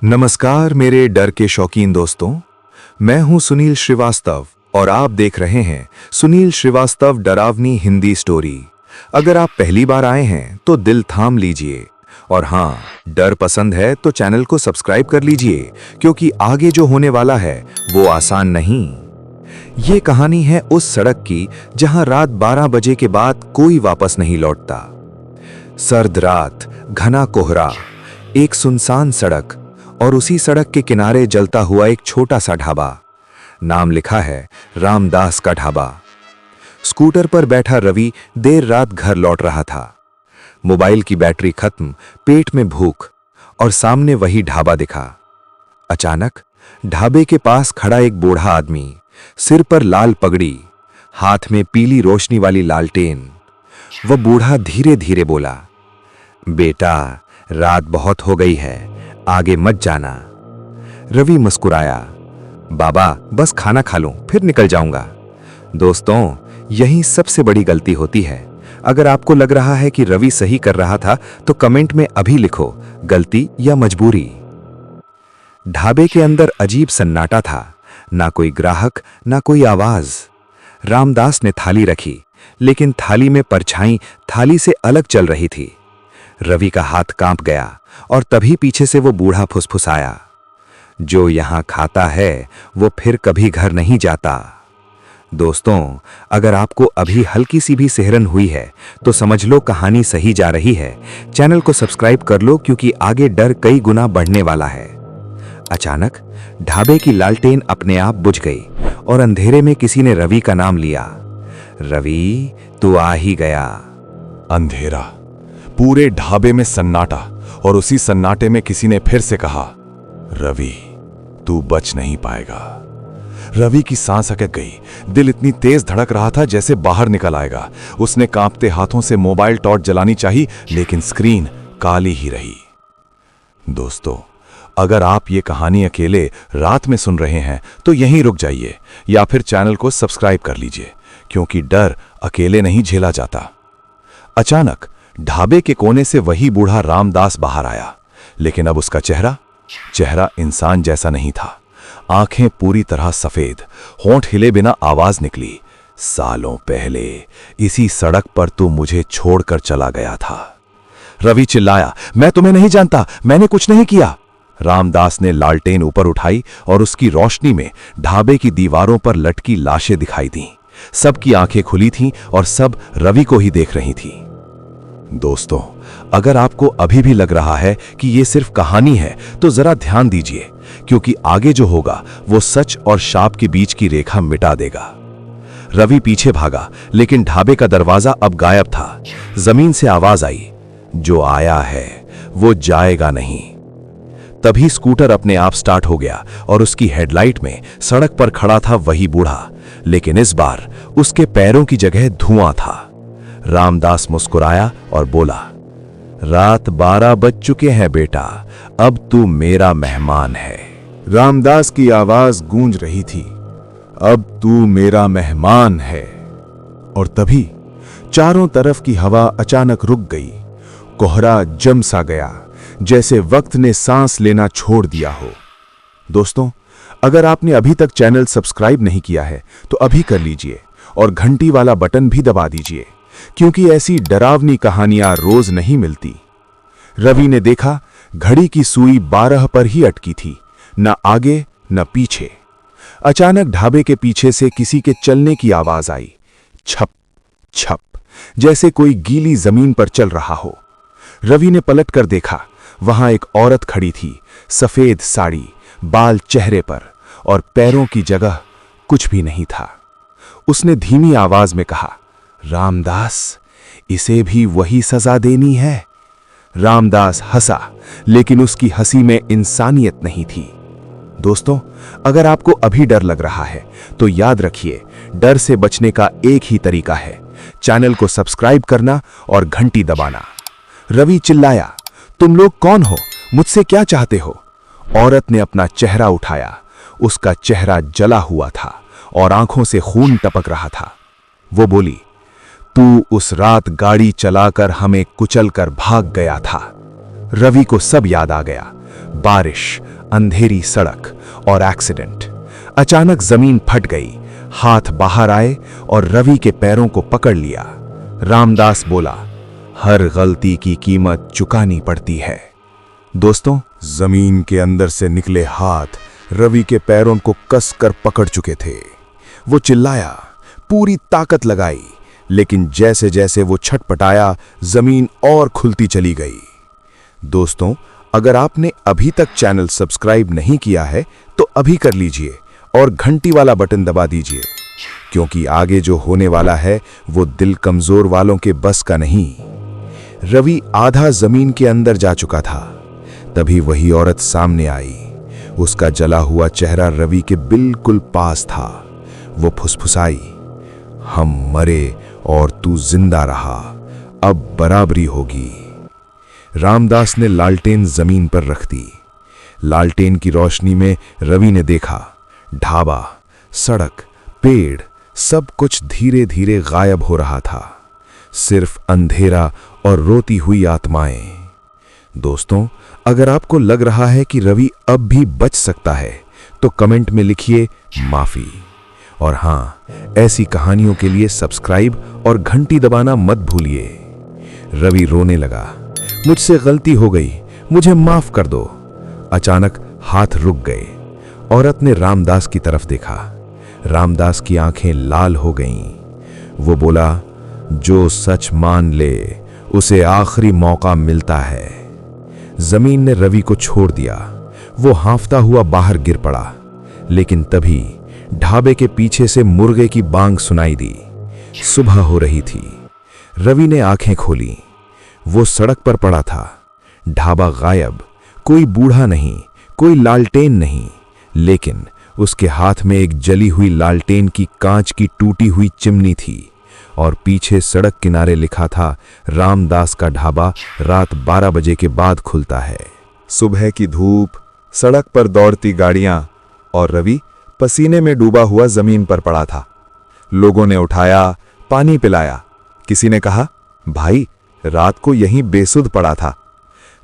नमस्कार मेरे डर के शौकीन दोस्तों, मैं हूं सुनील श्रीवास्तव और आप देख रहे हैं सुनील श्रीवास्तव डरावनी हिंदी स्टोरी। अगर आप पहली बार आए हैं तो दिल थाम लीजिए और हाँ, डर पसंद है तो चैनल को सब्सक्राइब कर लीजिए क्योंकि आगे जो होने वाला है वो आसान नहीं। ये कहानी है उस सड़क की जहां रात 12 बजे के बाद कोई वापस नहीं लौटता। सर्द रात, घना कोहरा, एक सुनसान सड़क और उसी सड़क के किनारे जलता हुआ एक छोटा सा ढाबा। नाम लिखा है रामदास का ढाबा। स्कूटर पर बैठा रवि देर रात घर लौट रहा था। मोबाइल की बैटरी खत्म, पेट में भूख और सामने वही ढाबा दिखा। अचानक ढाबे के पास खड़ा एक बूढ़ा आदमी, सिर पर लाल पगड़ी, हाथ में पीली रोशनी वाली लालटेन। वह बूढ़ा धीरे धीरे बोला, बेटा, रात बहुत हो गई है, आगे मत जाना। रवि मुस्कुराया, बाबा बस खाना खा लूं फिर निकल जाऊंगा। दोस्तों, यही सबसे बड़ी गलती होती है। अगर आपको लग रहा है कि रवि सही कर रहा था तो कमेंट में अभी लिखो, गलती या मजबूरी। ढाबे के अंदर अजीब सन्नाटा था, ना कोई ग्राहक ना कोई आवाज। रामदास ने थाली रखी, लेकिन थाली में परछाई थाली से अलग चल रही थी। रवि का हाथ कांप गया और तभी पीछे से वो बूढ़ा फुसफुसाया, जो यहां खाता है वो फिर कभी घर नहीं जाता। दोस्तों, अगर आपको अभी हल्की सी भी सिहरन हुई है तो समझ लो कहानी सही जा रही है। चैनल को सब्सक्राइब कर लो क्योंकि आगे डर कई गुना बढ़ने वाला है। अचानक ढाबे की लालटेन अपने आप बुझ गई और अंधेरे में किसी ने रवि का नाम लिया। रवि, तू आ ही गया। अंधेरा, पूरे ढाबे में सन्नाटा और उसी सन्नाटे में किसी ने फिर से कहा, रवि, तू बच नहीं पाएगा। रवि की सांस अटक गई, दिल इतनी तेज धड़क रहा था जैसे बाहर निकल आएगा। उसने कांपते हाथों से मोबाइल टॉर्च जलानी चाही, लेकिन स्क्रीन काली ही रही। दोस्तों, अगर आप ये कहानी अकेले रात में सुन रहे हैं तो यहीं रुक जाइए या फिर चैनल को सब्सक्राइब कर लीजिए, क्योंकि डर अकेले नहीं झेला जाता। अचानक ढाबे के कोने से वही बूढ़ा रामदास बाहर आया, लेकिन अब उसका चेहरा इंसान जैसा नहीं था। आंखें पूरी तरह सफेद, होंठ हिले बिना आवाज निकली, सालों पहले इसी सड़क पर तू मुझे छोड़कर चला गया था। रवि चिल्लाया, मैं तुम्हें नहीं जानता, मैंने कुछ नहीं किया। रामदास ने लालटेन ऊपर उठाई और उसकी रोशनी में ढाबे की दीवारों पर लटकी लाशें दिखाई दीं। सबकी आंखें खुली थीं और सब रवि को ही देख रही थीं। दोस्तों, अगर आपको अभी भी लग रहा है कि यह सिर्फ कहानी है तो जरा ध्यान दीजिए, क्योंकि आगे जो होगा वो सच और शाप के बीच की रेखा मिटा देगा। रवि पीछे भागा, लेकिन ढाबे का दरवाजा अब गायब था। जमीन से आवाज आई, जो आया है वो जाएगा नहीं। तभी स्कूटर अपने आप स्टार्ट हो गया और उसकी हेडलाइट में सड़क पर खड़ा था वही बूढ़ा, लेकिन इस बार उसके पैरों की जगह धुआं था। रामदास मुस्कुराया और बोला, रात 12 बज चुके हैं बेटा, अब तू मेरा मेहमान है। रामदास की आवाज गूंज रही थी, अब तू मेरा मेहमान है। और तभी चारों तरफ की हवा अचानक रुक गई। कोहरा जम सा गया, जैसे वक्त ने सांस लेना छोड़ दिया हो। दोस्तों, अगर आपने अभी तक चैनल सब्सक्राइब नहीं किया है तो अभी कर लीजिए और घंटी वाला बटन भी दबा दीजिए, क्योंकि ऐसी डरावनी कहानियां रोज नहीं मिलती। रवि ने देखा, घड़ी की सुई 12 पर ही अटकी थी, न आगे न पीछे। अचानक ढाबे के पीछे से किसी के चलने की आवाज आई, छप छप, जैसे कोई गीली जमीन पर चल रहा हो। रवि ने पलट कर देखा, वहां एक औरत खड़ी थी, सफेद साड़ी, बाल चेहरे पर और पैरों की जगह कुछ भी नहीं था। उसने धीमी आवाज में कहा, रामदास, इसे भी वही सजा देनी है। रामदास हंसा, लेकिन उसकी हंसी में इंसानियत नहीं थी। दोस्तों, अगर आपको अभी डर लग रहा है तो याद रखिए, डर से बचने का एक ही तरीका है, चैनल को सब्सक्राइब करना और घंटी दबाना। रवि चिल्लाया, तुम लोग कौन हो, मुझसे क्या चाहते हो? औरत ने अपना चेहरा उठाया। उसका चेहरा जला हुआ था और आंखों से खून टपक रहा था। वो बोली, तू उस रात गाड़ी चलाकर हमें कुचल कर भाग गया था। रवि को सब याद आ गया। बारिश, अंधेरी सड़क और एक्सीडेंट। अचानक जमीन फट गई, हाथ बाहर आए और रवि के पैरों को पकड़ लिया। रामदास बोला, हर गलती की कीमत चुकानी पड़ती है। दोस्तों, जमीन के अंदर से निकले हाथ रवि के पैरों को कसकर पकड़ चुके थे। वो चिल्लाया, पूरी ताकत लगाई, लेकिन जैसे जैसे वो छटपटाया, जमीन और खुलती चली गई। दोस्तों, अगर आपने अभी तक चैनल सब्सक्राइब नहीं किया है तो अभी कर लीजिए और घंटी वाला बटन दबा दीजिए, क्योंकि आगे जो होने वाला है वो दिल कमजोर वालों के बस का नहीं। रवि आधा जमीन के अंदर जा चुका था। तभी वही औरत सामने आई। उसका जला हुआ चेहरा रवि के बिल्कुल पास था। वो फुसफुसाई, हम मरे और तू जिंदा रहा, अब बराबरी होगी। रामदास ने लालटेन जमीन पर रख दी। लालटेन की रोशनी में रवि ने देखा, ढाबा, सड़क, पेड़, सब कुछ धीरे धीरे गायब हो रहा था। सिर्फ अंधेरा और रोती हुई आत्माएं। दोस्तों, अगर आपको लग रहा है कि रवि अब भी बच सकता है तो कमेंट में लिखिए माफी। और हाँ, ऐसी कहानियों के लिए सब्सक्राइब और घंटी दबाना मत भूलिए। रवि रोने लगा, मुझसे गलती हो गई, मुझे माफ कर दो। अचानक हाथ रुक गए। औरत ने रामदास की तरफ देखा। रामदास की आंखें लाल हो गईं। वो बोला, जो सच मान ले उसे आखिरी मौका मिलता है। जमीन ने रवि को छोड़ दिया। वो हांफता हुआ बाहर गिर पड़ा। लेकिन तभी ढाबे के पीछे से मुर्गे की बांग सुनाई दी। सुबह हो रही थी। रवि ने आंखें खोली। वो सड़क पर पड़ा था। ढाबा गायब, कोई बूढ़ा नहीं, कोई लालटेन नहीं, लेकिन उसके हाथ में एक जली हुई लालटेन की कांच की टूटी हुई चिमनी थी और पीछे सड़क किनारे लिखा था, रामदास का ढाबा रात 12 बजे के बाद खुलता है। सुबह की धूप, सड़क पर दौड़ती गाड़ियां और रवि पसीने में डूबा हुआ जमीन पर पड़ा था। लोगों ने उठाया, पानी पिलाया। किसी ने कहा, भाई रात को यहीं बेसुध पड़ा था।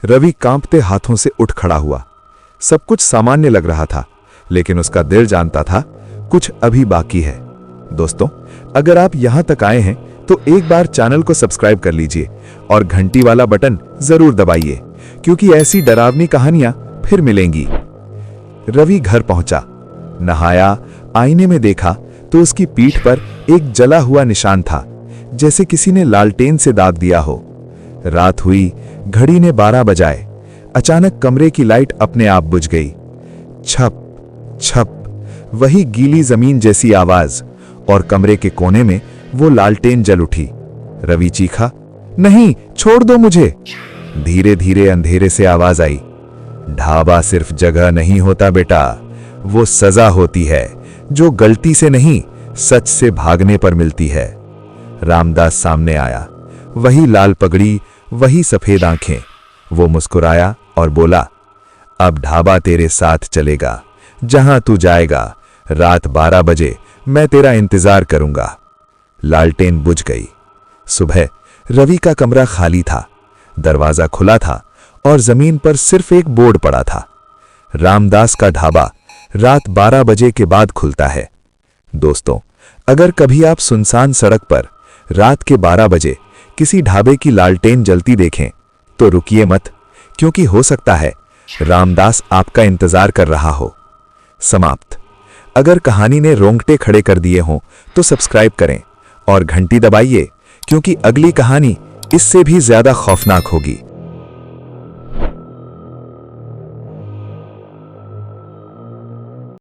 रवि कांपते हाथों से उठ खड़ा हुआ। सब कुछ सामान्य लग रहा था, लेकिन उसका दिल जानता था कुछ अभी बाकी है। दोस्तों, अगर आप यहां तक आए हैं तो एक बार चैनल को सब्सक्राइब कर लीजिए और घंटी वाला बटन जरूर दबाइए, क्योंकि ऐसी डरावनी कहानियां फिर मिलेंगी। रवि घर पहुंचा, नहाया, आईने में देखा तो उसकी पीठ पर एक जला हुआ निशान था, जैसे किसी ने लालटेन से दाग दिया हो। रात हुई, घड़ी ने 12 बजाए। अचानक कमरे की लाइट अपने आप बुझ गई। छप छप, वही गीली जमीन जैसी आवाज, और कमरे के कोने में वो लालटेन जल उठी। रवि चीखा, नहीं, छोड़ दो मुझे। धीरे धीरे अंधेरे से आवाज आई, ढाबा सिर्फ जगह नहीं होता बेटा, वो सजा होती है जो गलती से नहीं, सच से भागने पर मिलती है। रामदास सामने आया, वही लाल पगड़ी, वही सफेद आंखें। वो मुस्कुराया और बोला, अब ढाबा तेरे साथ चलेगा, जहां तू जाएगा। रात 12 बजे मैं तेरा इंतजार करूंगा। लालटेन बुझ गई। सुबह रवि का कमरा खाली था। दरवाजा खुला था और जमीन पर सिर्फ एक बोर्ड पड़ा था, रामदास का ढाबा रात 12 बजे के बाद खुलता है। दोस्तों, अगर कभी आप सुनसान सड़क पर रात के 12 बजे किसी ढाबे की लालटेन जलती देखें तो रुकिए मत, क्योंकि हो सकता है रामदास आपका इंतजार कर रहा हो। समाप्त। अगर कहानी ने रोंगटे खड़े कर दिए हों तो सब्सक्राइब करें और घंटी दबाइए, क्योंकि अगली कहानी इससे भी ज्यादा खौफनाक होगी।